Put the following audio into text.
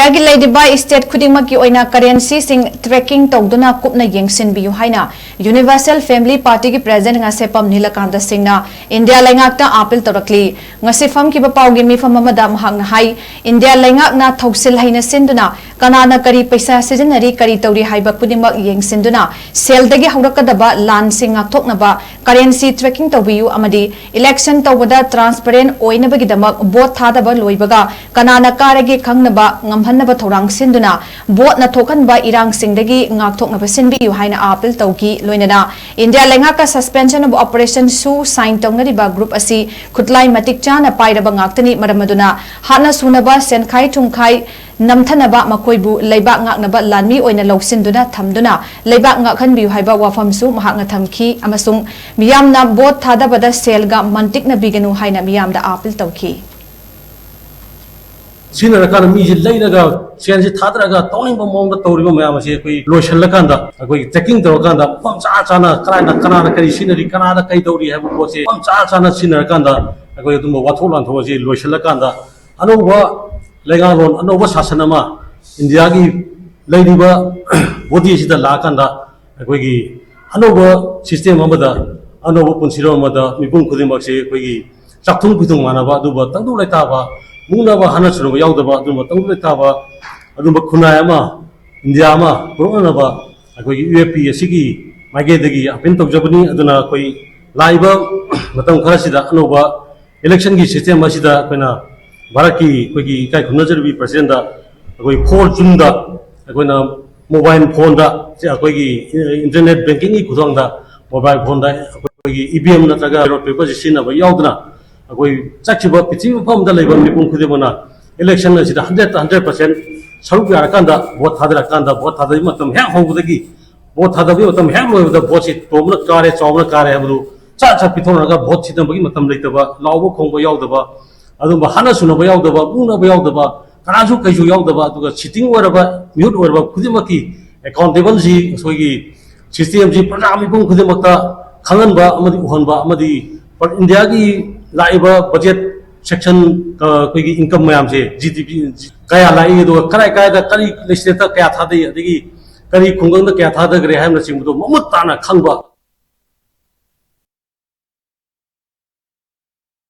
India की Leiriba state Khudingmakki Oina currency sing Traking Touduna Kupna Yengsinbiyu HAINA Universal Family Party की President NGASEPAM NILAKANTA SINGH India LEINGAK appeal TOURAKLI NGASEPAM की bapaugi mifam amada mahakna hai India LEINGAK na thausil haina sinduna kanana kari paisa sijanari kari tauri haiba Khudingmak Yengsinduna sel dagi haurakadaba lan sing ngakthoknaba currency tracking taubiyu amadi election tawada transparent oinabagidamak vote thadaba loibaga kanana karagi khangnaba ngamhanaba thorang sinduna vote na thokanba irang singdagi ngakthoknaba sinbiyu haina appeal tauki loinana India LEINGAK ka suspension of operation su sign tawnariba group asi khutlai matik chana pairaba ngaktani maramaduna hana sunaba senkhai thungkhai namthanaba makoibu leibak ngaknaba lanmi oina loksinduna thamduna leibak ngakhanbiyu haiba wafamsu mahakna thamki amasung miyamna vote thadabada selga mantikna biganu haina miyamda appeal tauki Sina kan miji leinaga sensi thadraga tawning bomong tawriba mayam ase koi lotion lakanda koi checking tawkanda pamcha chana kana kari sinari kana kai tawri have ko se pamcha chana sina kanda koi tum watholan tho se lotion lakanda anuba legalon anuba sasanama India gi leiriba body sida lakanda koi gi anuba system amada anuba punsiro amada mipum khudingmak se koi gi chakthung pitung manaba duba tangdu laitaba Mungaba hana churu yaudaba aduma tangule taba aduma khunayama India ma puranaba akoi UAP asigi magedagi apin tokjabani aduna koi laiba matam kharasida anoba election gi system asida koina baraki koi kai khunajari president da koi 4 June da koina mobile phone da koi internet banking gi khudang da mobile phone da koi EVM na taga paper sina ba yaudna koi chachiba pichi phom da leiba mipum khudimona election na sida 100% saruk yarakanda vote thadrakanda vote thadai matam hang hobudagi vote thadabi matam hang loibada vote si tomna kare chawna kare habru cha pithornaga vote sidam bagi matam leitaba lawbo khongba yaudaba adumba hana sunaba yaudaba bunaba yaudaba kanaju kaiju yaudaba aduga sitting oraba mute oraba khudimaki accountable ji soigi system ji program mipum khudimakta khanganba amadi uhonba amadi India gi laiba budget section koi income mayam se GDP kaya lai do krai da kari legislator kaya thadai adigi kari khungang da kaya thada gre haim na singbu mamut tana khangba